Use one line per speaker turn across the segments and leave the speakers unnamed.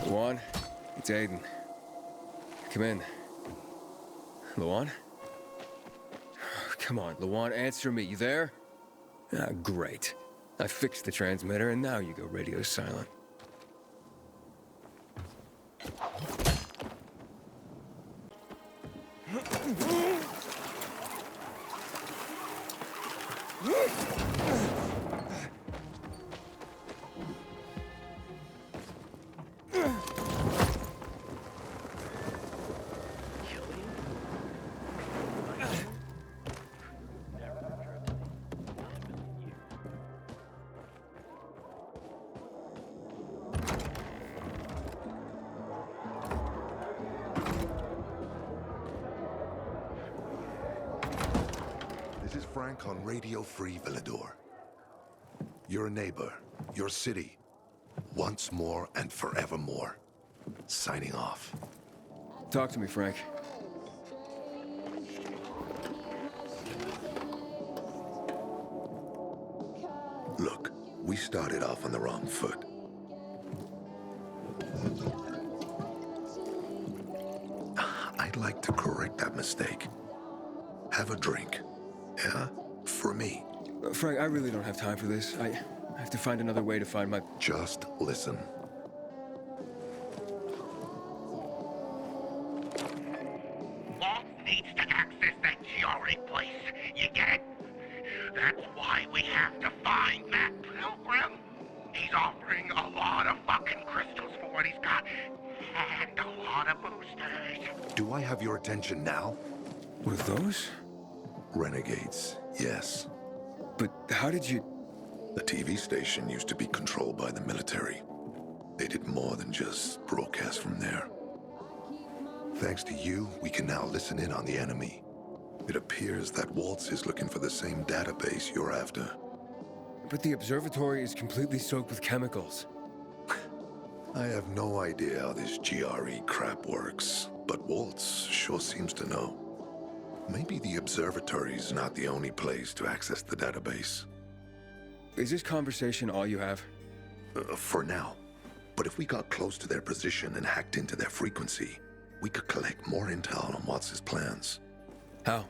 Luan, it's Aiden. Come in. Luan? Come on, Luan, answer me. You there? Ah, great. I fixed the transmitter, and now you go radio silent.
This is Frank on Radio Free Villador. Your neighbor, your city, once more and forevermore. Signing off.
Talk to me, Frank.
Look, we started off on the wrong foot. I'd like to correct that mistake. Have a drink. Yeah? For me.
Frank, I really don't have time for this. I have to find another way to find my...
Just listen.
Walt needs to access that GRE place. You get it? That's why we have to find Matt Pilgrim. He's offering a lot of fucking crystals for what he's got. And a lot of boosters.
Do I have your attention now?
What are those?
Renegades, yes.
But how did you...
The TV station used to be controlled by the military. They did more than just broadcast from there. Thanks to you, we can now listen in on the enemy. It appears that Waltz is looking for the same database you're after.
But the observatory is completely soaked with chemicals.
I have no idea how this GRE crap works, but Waltz sure seems to know. Maybe the observatory's not the only place to access the database.
Is this conversation all you have?
For now. But if we got close to their position and hacked into their frequency, we could collect more intel on Waltz's plans.
How?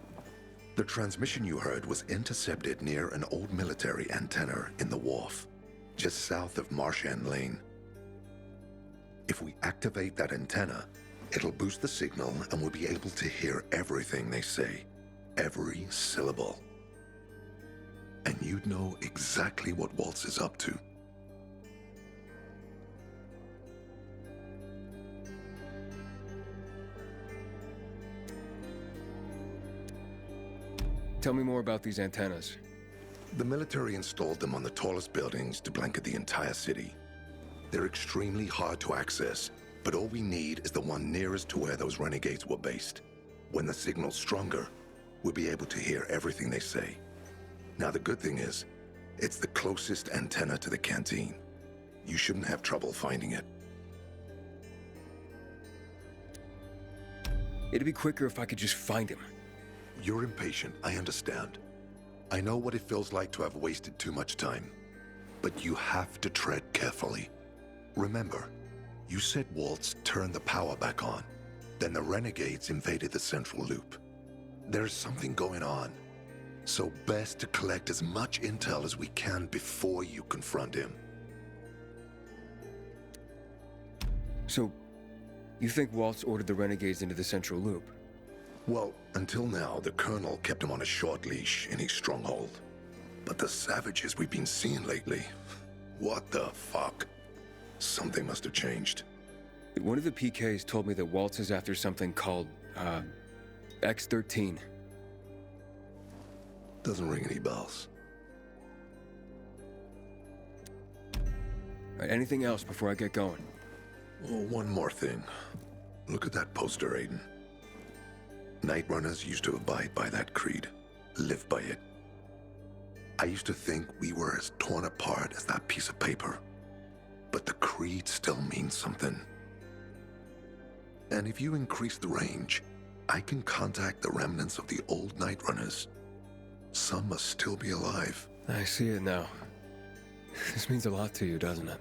The transmission you heard was intercepted near an old military antenna in the wharf, just south of Marsh End Lane. If we activate that antenna, it'll boost the signal and we'll be able to hear everything they say. Every syllable. And you'd know exactly what Waltz is up to.
Tell me more about these antennas.
The military installed them on the tallest buildings to blanket the entire city. They're extremely hard to access, but all we need is the one nearest to where those renegades were based. When the signal's stronger, we'll be able to hear everything they say. Now the good thing is, it's the closest antenna to the canteen. You shouldn't have trouble finding it.
It'd be quicker if I could just find him.
You're impatient, I understand. I know what it feels like to have wasted too much time. But you have to tread carefully. Remember, you said Waltz turned the power back on. Then the renegades invaded the central loop. There's something going on. So best to collect as much intel as we can before you confront him.
So, you think Waltz ordered the renegades into the central loop?
Well, until now, the Colonel kept him on a short leash in his stronghold. But the savages we've been seeing lately, what the fuck? Something must have changed.
One of the PKs told me that Waltz is after something called, X-13.
Doesn't ring any bells.
All right, anything else before I get going?
Oh, one more thing. Look at that poster, Aiden. Night Runners used to abide by that creed, live by it. I used to think we were as torn apart as that piece of paper. But the creed still means something. And if you increase the range, I can contact the remnants of the old Night Runners. Some must still be alive.
I see it now. This means a lot to you, doesn't it?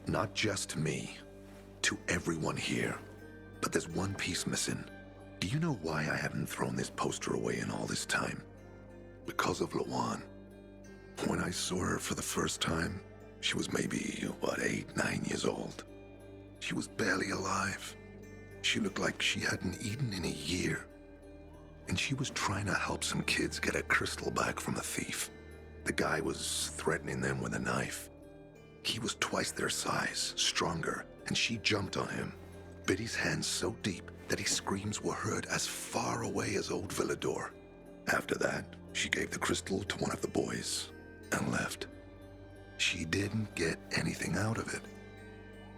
Not just to me. to everyone here. But there's one piece missing. Do you know why I hadn't thrown this poster away in all this time? Because of Lawan. When I saw her for the first time, she was maybe, 8, 9 years old. She was barely alive. She looked like she hadn't eaten in a year. And she was trying to help some kids get a crystal back from a thief. The guy was threatening them with a knife. He was twice their size, stronger, and she jumped on him, bit his hands so deep that his screams were heard as far away as Old Villador. After that, she gave the crystal to one of the boys and left. She didn't get anything out of it.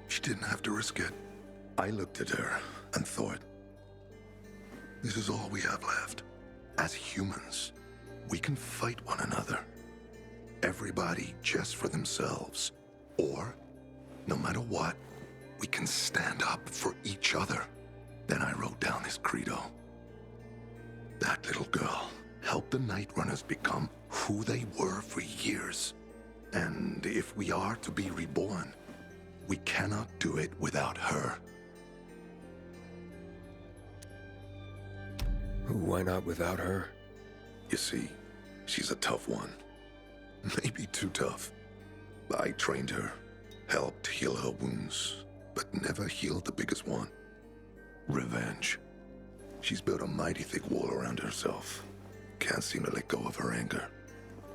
She didn't have to risk it. I looked at her and thought, this is all we have left. As humans, we can fight one another. Everybody just for themselves. Or, no matter what, we can stand up for each other. Then I wrote down this credo. That little girl helped the Night Runners become who they were for years. And if we are to be reborn, we cannot do it without her.
Why not without her?
You see, she's a tough one. Maybe too tough. I trained her, helped heal her wounds, but never healed the biggest one. Revenge. She's built a mighty thick wall around herself. Can't seem to let go of her anger.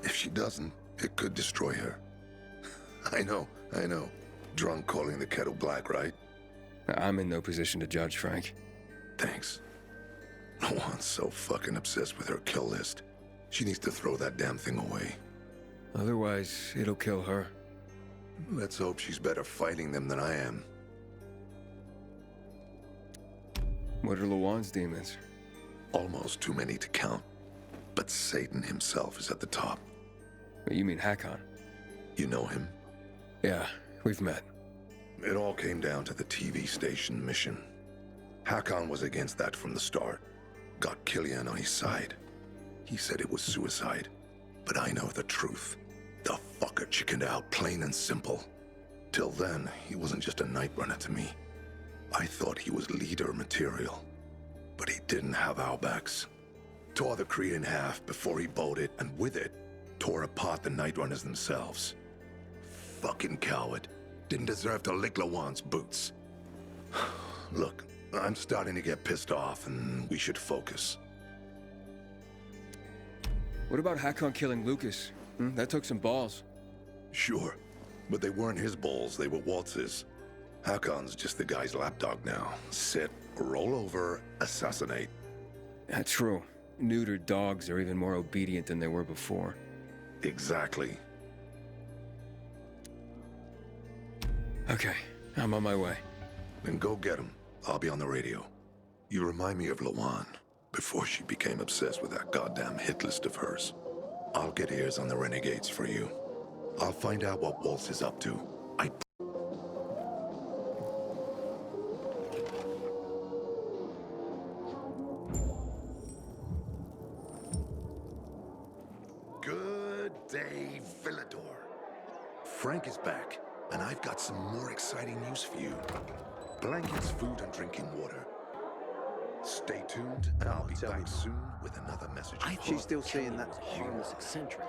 If she doesn't, it could destroy her. I know. Drunk calling the kettle black, right?
I'm in no position to judge, Frank.
Thanks. Lawan's so fucking obsessed with her kill list. She needs to throw that damn thing away.
Otherwise, it'll kill her.
Let's hope she's better fighting them than I am.
What are Lawan's demons?
Almost too many to count. But Satan himself is at the top.
You mean Hakon?
You know him?
Yeah, we've met.
It all came down to the TV station mission. Hakon was against that from the start. Got Killian on his side. He said it was suicide. But I know the truth. The fucker chickened out, plain and simple. Till then, he wasn't just a Night Runner to me. I thought he was leader material. But he didn't have our backs. Tore the Creed in half before he bolted, and with it, tore apart the Night Runners themselves. Fucking coward. Didn't deserve to lick Lawan's boots. Look, I'm starting to get pissed off, and we should focus.
What about Hakon killing Lucas? That took some balls.
Sure, but they weren't his balls, they were Waltz's. Hakon's just the guy's lapdog now. Sit, roll over, assassinate.
That's true. Neutered dogs are even more obedient than they were before.
Exactly.
Okay, I'm on my way.
Then go get him. I'll be on the radio. You remind me of Lawan, before she became obsessed with that goddamn hit list of hers. I'll get ears on the renegades for you. I'll find out what Waltz is up to. Good day, Villador. Frank is back, and I've got some more exciting news for you. Blankets, food, and drinking water. Stay tuned, and I'll be back soon with another message.
She's still seeing that harmless eccentric.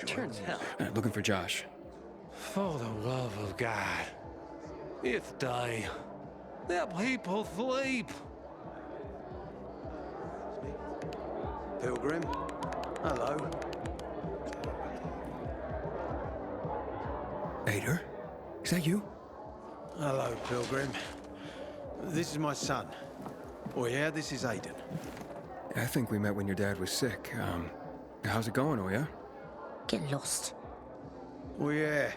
Turns out.
Looking for Josh.
For the love of God, it's day. The people sleep.
Pilgrim, hello.
Ader? Is that you?
Hello, Pilgrim. This is my son. Oh yeah, this is Aiden.
I think we met when your dad was sick. How's it going, Oya?
Get lost.
Oh yeah.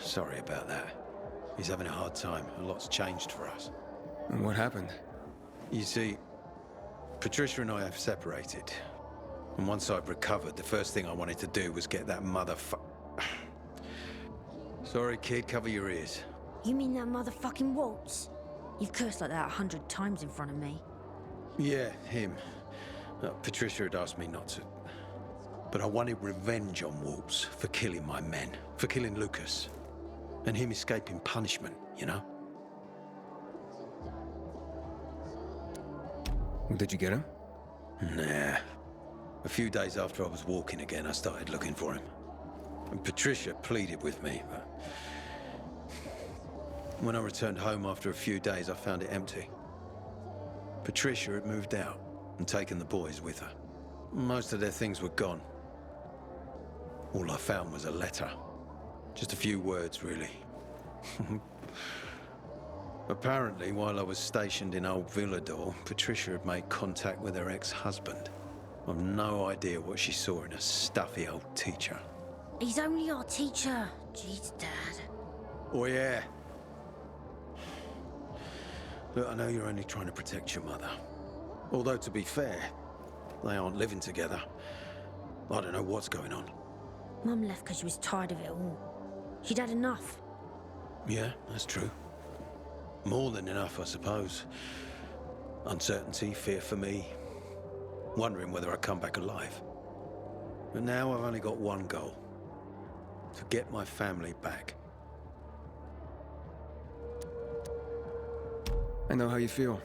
Sorry about that. He's having a hard time. A lot's changed for us.
And what happened?
You see, Patricia and I have separated. And once I've recovered, the first thing I wanted to do was get that Sorry, kid, cover your ears.
You mean that motherfucking Waltz? You've cursed like that 100 times in front of me.
Yeah, him. Patricia had asked me not to. But I wanted revenge on Waltz for killing my men, for killing Lucas. And him escaping punishment, you know?
Did you get him?
Nah. A few days after I was walking again, I started looking for him. And Patricia pleaded with me, but... When I returned home after a few days, I found it empty. Patricia had moved out and taken the boys with her. Most of their things were gone. All I found was a letter. Just a few words, really. Apparently, while I was stationed in Old Villador, Patricia had made contact with her ex-husband. I've no idea what she saw in a stuffy old teacher.
He's only our teacher. Jeez, Dad.
Oh, yeah. Look, I know you're only trying to protect your mother. Although, to be fair, they aren't living together. I don't know what's going on.
Mum left because she was tired of it all. She'd had enough.
Yeah, that's true. More than enough, I suppose. Uncertainty, fear for me. Wondering whether I'd come back alive. But now I've only got one goal. To get my family back.
I know how you feel.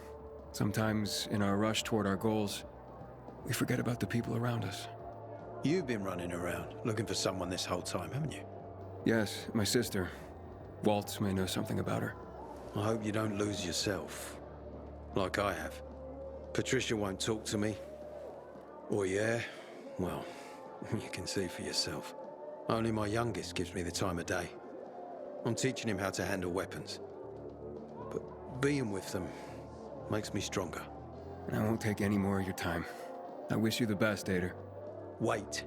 Sometimes, in our rush toward our goals, we forget about the people around us.
You've been running around, looking for someone this whole time, haven't you?
Yes, my sister. Waltz may know something about her.
I hope you don't lose yourself. Like I have. Patricia won't talk to me. Or yeah, well, you can see for yourself. Only my youngest gives me the time of day. I'm teaching him how to handle weapons. But being with them makes me stronger.
And I won't take any more of your time. I wish you the best, Ader.
Wait.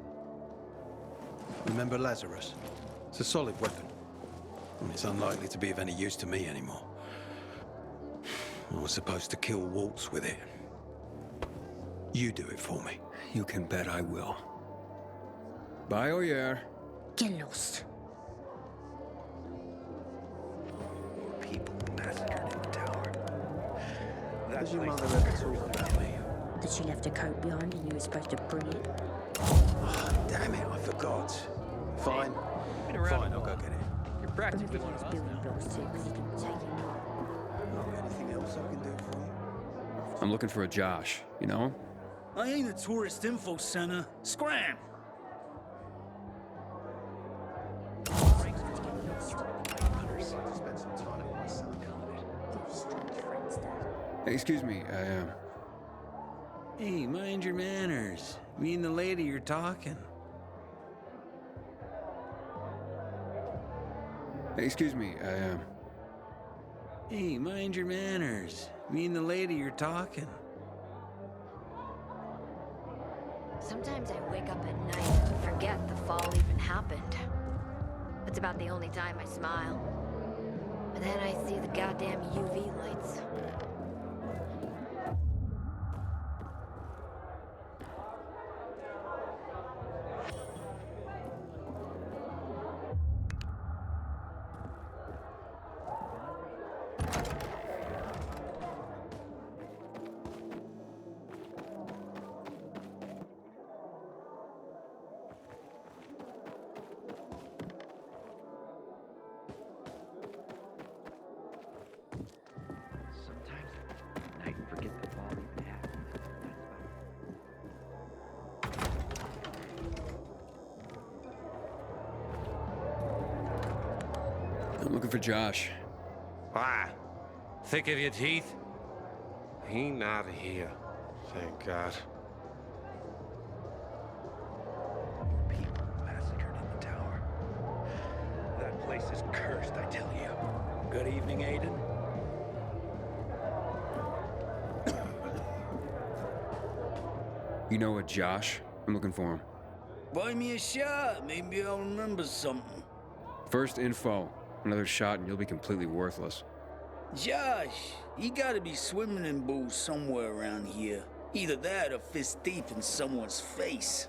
Remember Lazarus? It's a solid weapon. And it's unlikely to be of any use to me anymore. I was supposed to kill Waltz with it. You do it for me.
You can bet I will. Bye, Oyer.
Get lost.
People massacred in the tower.
Does your mother ever talk about me?
That she left a coat behind and you were supposed to bring it.
Oh, damn it, I forgot. Fine. Fine, I'll go get it.
You're
Bring
practically
it
one
his
of us
building
now.
blocks too, because he can take it.
Anything else I can do for you?
I'm looking for a Josh, you know?
I ain't a tourist info center. Scram!
Hey, excuse me,
Hey, mind your manners. Me and the lady you're talking.
Hey, excuse me,
Hey, mind your manners. Me and the lady you're talking.
Sometimes I wake up at night and forget the fall even happened. It's about the only time I smile. But then I see the goddamn UV lights.
Sometimes I forget the fall even happened.
I'm looking for Josh.
Why? Thick of your teeth? He not here. Thank God.
People massacred in the tower. That place is cursed, I tell you.
Good evening, Aiden.
You know a Josh? I'm looking for him.
Buy me a shot. Maybe I'll remember something.
First info. Another shot and you'll be completely worthless.
Josh, he gotta be swimming in booze somewhere around here. Either that or fist deep in someone's face.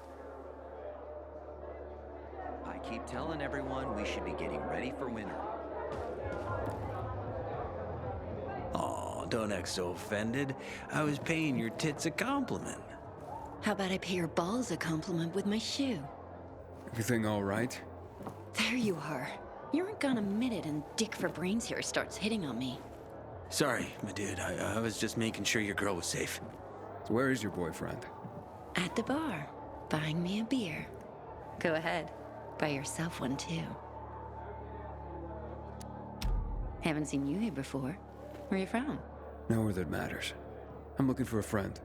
I keep telling everyone we should be getting ready for winter.
Oh, don't act so offended. I was paying your tits a compliment.
How about I pay your balls a compliment with my shoe?
Everything all right?
There you are. You aren't gonna admit it and Dick for Brains here starts hitting on me.
Sorry, my dude. I was just making sure your girl was safe.
So where is your boyfriend?
At the bar, buying me a beer. Go ahead, buy yourself one too. Haven't seen you here before. Where you from?
Nowhere that matters. I'm looking for a friend.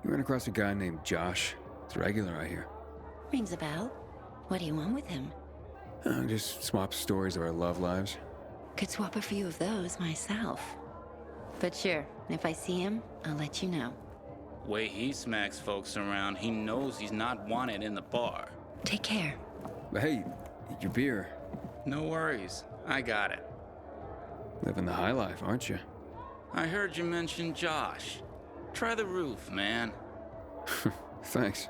You ran across a guy named Josh. It's regular, I hear.
Rings a bell. What do you want with him?
Just swap stories of our love lives.
Could swap a few of those myself. But sure, if I see him, I'll let you know.
Way he smacks folks around, he knows he's not wanted in the bar.
Take care.
But hey, eat your beer.
No worries, I got it.
Living the high life, aren't you?
I heard you mention Josh. Try the roof, man.
Thanks.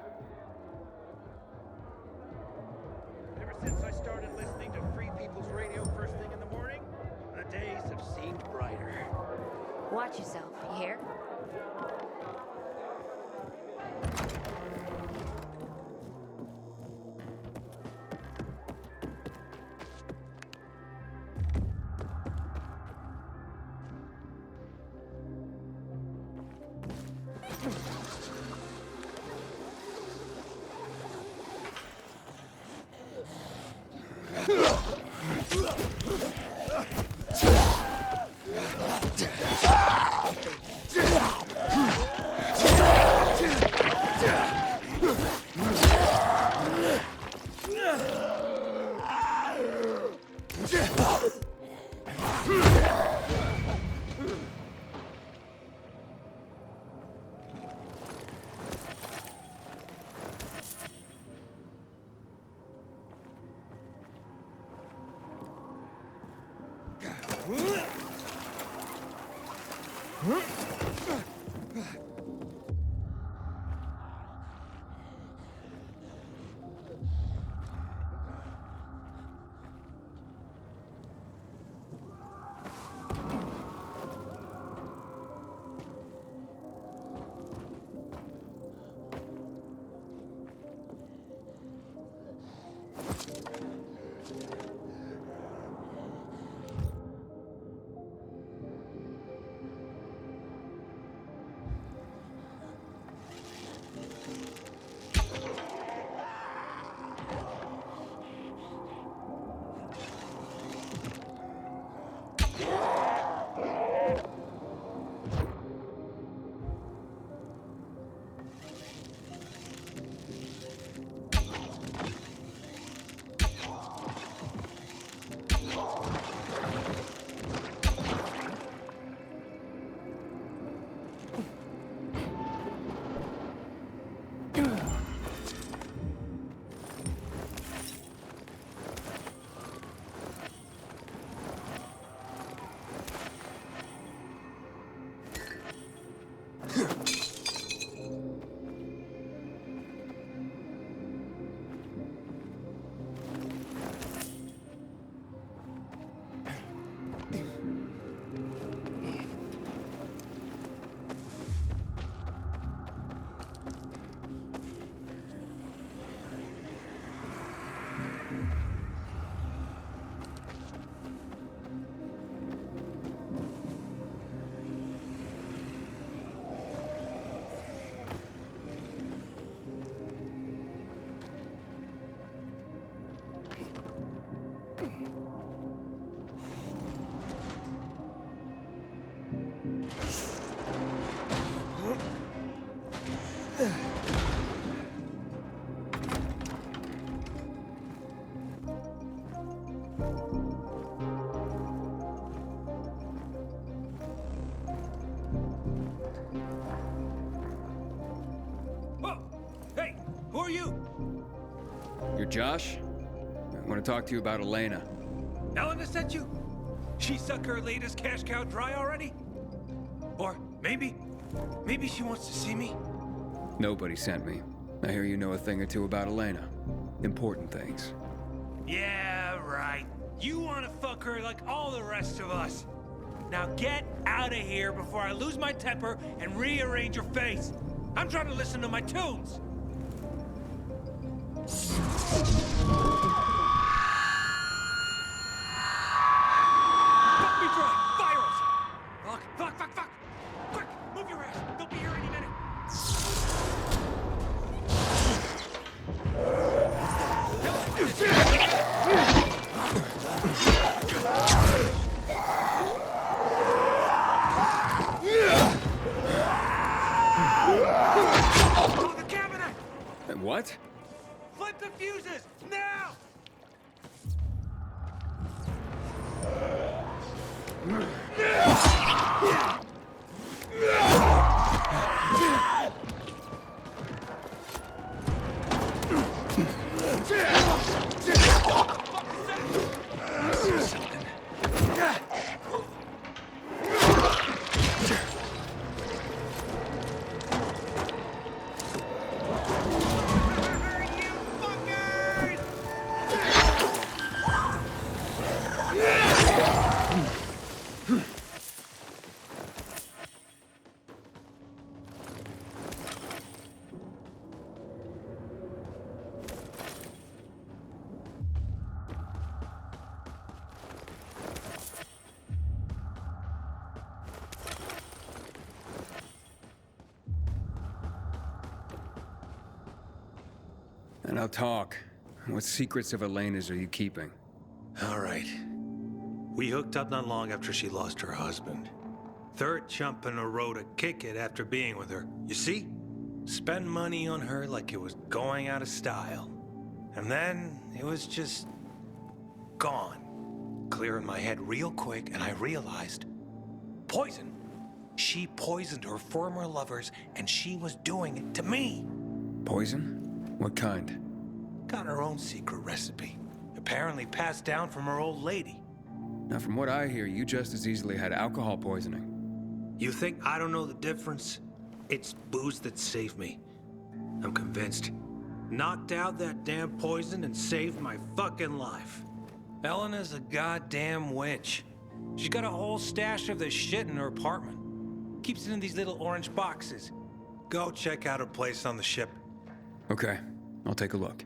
Ever since I started listening to Free People's Radio first thing in the morning, the days have seemed brighter.
Watch yourself, you hear?
You're Josh? I want to talk to you about Elena.
Elena sent you? She sucked her latest cash cow dry already? Or maybe she wants to see me?
Nobody sent me. I hear you know a thing or two about Elena. Important things.
Yeah, right. You want to fuck her like all the rest of us. Now get out of here before I lose my temper and rearrange your face. I'm trying to listen to my tunes. Fuck me dry! Virals! Fuck! Quick! Move your ass! They'll be here any minute! Oh, the cabinet!
What?
Flip the fuses! Now!
And now talk. What secrets of Elena's are you keeping?
All right. We hooked up not long after she lost her husband. Third chump in a row to kick it after being with her. You see? Spend money on her like it was going out of style. And then it was just gone. Clearing my head real quick, and I realized poison. She poisoned her former lovers, and she was doing it to me.
Poison? What kind?
Got her own secret recipe. Apparently passed down from her old lady.
Now, from what I hear, you just as easily had alcohol poisoning.
You think I don't know the difference? It's booze that saved me. I'm convinced. Knocked out that damn poison and saved my fucking life. Elena's a goddamn witch. She's got a whole stash of this shit in her apartment. Keeps it in these little orange boxes. Go check out her place on the ship.
Okay, I'll take a look.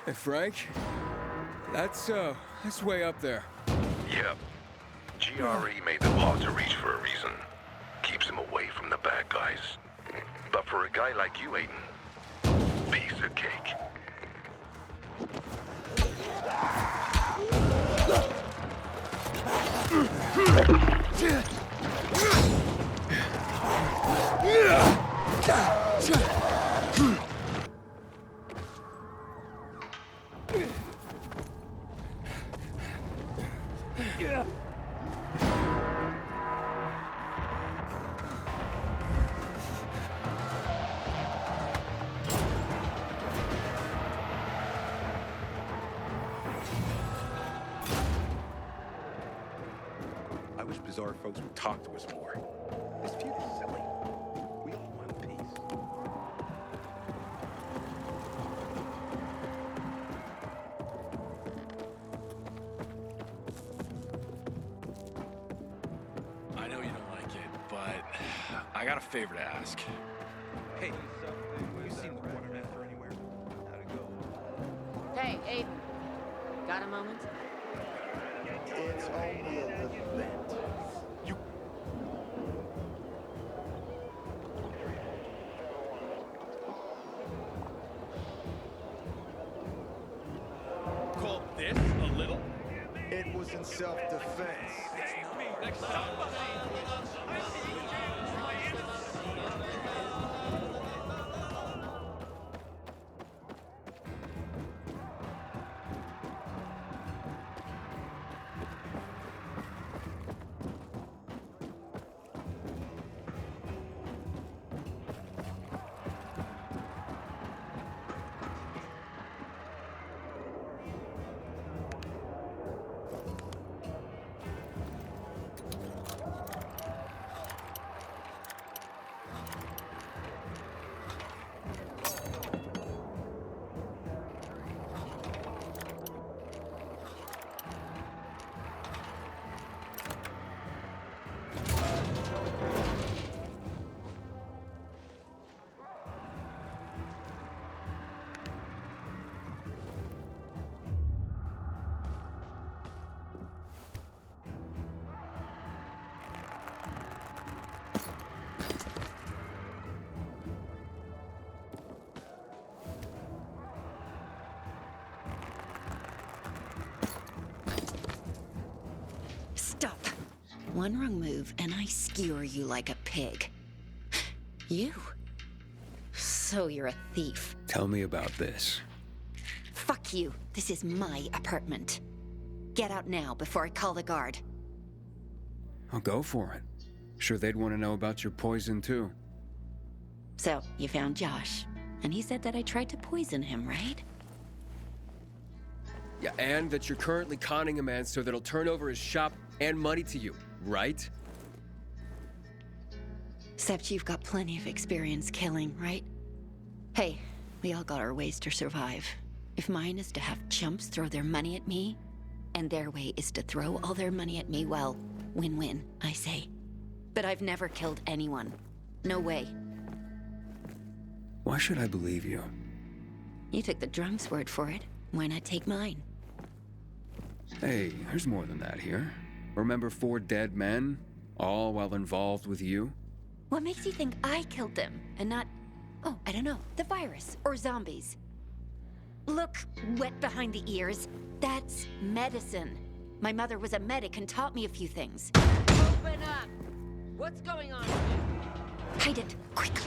Hey, Frank? That's way up there.
Yep. GRE made the pause to reach for a reason. Keeps him away from the bad guys. But for a guy like you, Aiden, piece of cake.
I wish Bizarre folks would talk to us more. This feud is silly. We all want peace.
I know you don't like it, but I got a favor to ask.
Hey, you seen the quartermaster anywhere? How'd it go?
Hey, Aiden. Got a moment?
It's only a little bit. You...
Call this a little?
It was in self-defense.
Next time.
one wrong move and I skewer you like a pig. You? So you're a thief.
Tell me about this.
Fuck you. This is my apartment. Get out now before I call the guard.
I'll go for it. Sure they'd want to know about your poison too.
So, you found Josh, and he said that I tried to poison him, right?
Yeah, and that you're currently conning a man so that he'll turn over his shop and money to you, right?
Except you've got plenty of experience killing, right? Hey, we all got our ways to survive. If mine is to have chumps throw their money at me, and their way is to throw all their money at me, well, win-win, I say. But I've never killed anyone. No way.
Why should I believe you?
You took the drum's word for it. Why not take mine?
Hey, there's more than that here. Remember 4 dead men? All while involved with you?
What makes you think I killed them, and not, oh, I don't know, the virus, or zombies? Look, wet behind the ears, that's medicine. My mother was a medic and taught me a few things.
Open up! What's going on?
Hide it, quickly.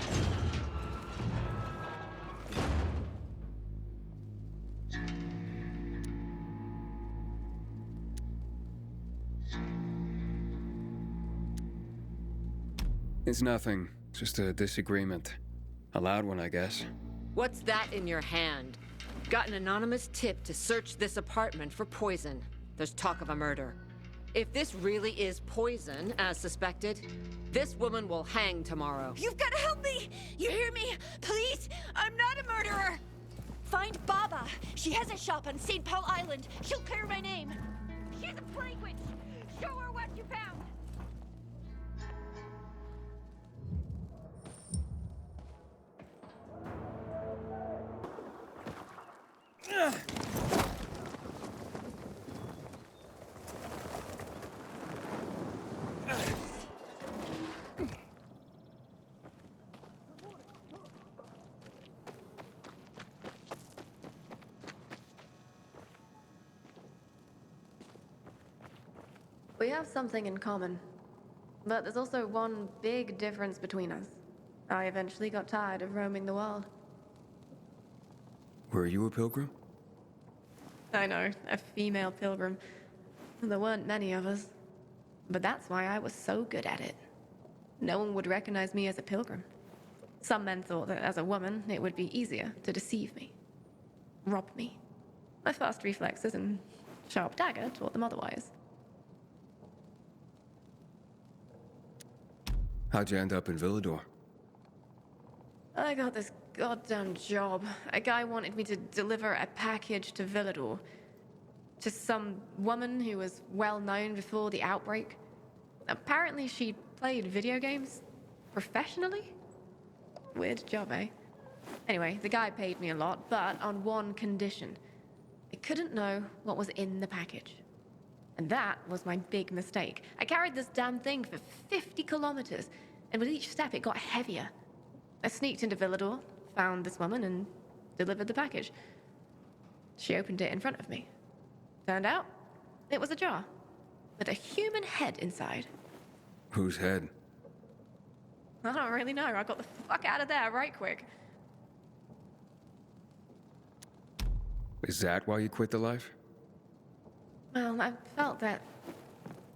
It's nothing. Just a disagreement. A loud one, I guess.
What's that in your hand? Got an anonymous tip to search this apartment for poison. There's talk of a murder. If this really is poison, as suspected, this woman will hang tomorrow.
You've got to help me! You hear me? Please! I'm not a murderer! Find Baba. She has a shop on St. Paul Island. She'll clear my name. She's a plague witch. Show her what you found.
We have something in common, but there's also one big difference between us. I eventually got tired of roaming the world.
Were you a pilgrim?
I know, a female pilgrim. There weren't many of us. But that's why I was so good at it. No one would recognize me as a pilgrim. Some men thought that as a woman, it would be easier to deceive me, rob me. My fast reflexes and sharp dagger taught them otherwise.
How'd you end up in Villador?
I got this goddamn job. A guy wanted me to deliver a package to Villador. To some woman who was well known before the outbreak. Apparently she played video games professionally? Weird job, eh? Anyway, the guy paid me a lot, but on one condition. I couldn't know what was in the package. And that was my big mistake. I carried this damn thing for 50 kilometers, and with each step it got heavier. I sneaked into Villador, found this woman, and delivered the package. She opened it in front of me. Turned out, it was a jar, with a human head inside.
Whose head?
I don't really know. I got the fuck out of there right quick.
Is that why you quit the life?
Well, I felt that,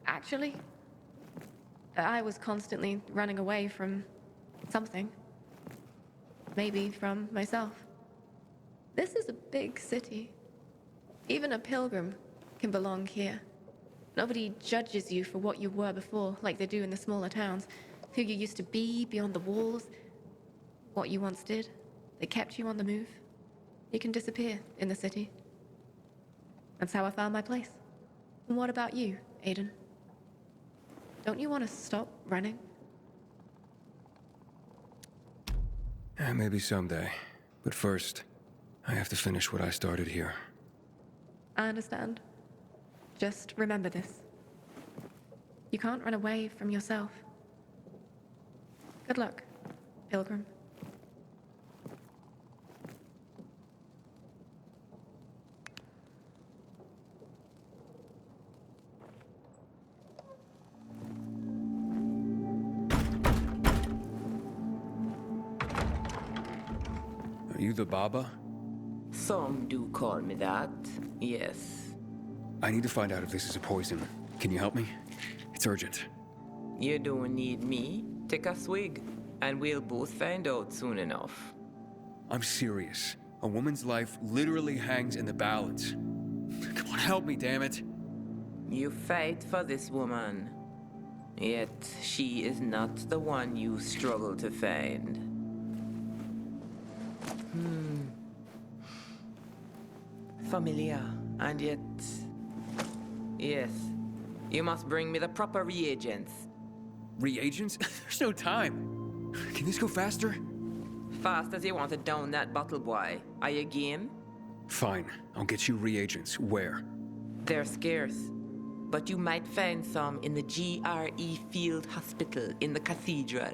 actually, that I was constantly running away from something. Maybe from myself. This is a big city. Even a pilgrim can belong here. Nobody judges you for what you were before, like they do in the smaller towns. Who you used to be beyond the walls. What you once did. They kept you on the move. You can disappear in the city. That's how I found my place. And what about you, Aiden? Don't you want to stop running?
Yeah, maybe someday. But first, I have to finish what I started here.
I understand. Just remember this. You can't run away from yourself. Good luck, Pilgrim.
Are you the Baba?
Some do call me that, yes.
I need to find out if this is a poison. Can you help me? It's urgent.
You don't need me. Take a swig, and we'll both find out soon enough.
I'm serious. A woman's life literally hangs in the balance. Come on, help me, damn it.
You fight for this woman, yet she is not the one you struggle to find. Familiar, and yet... Yes, you must bring me the proper reagents.
Reagents? There's no time. Can this go faster?
Fast as you want to down that bottle, boy. Are you game?
Fine, I'll get you reagents. Where?
They're scarce, but you might find some in the GRE Field Hospital in the cathedral.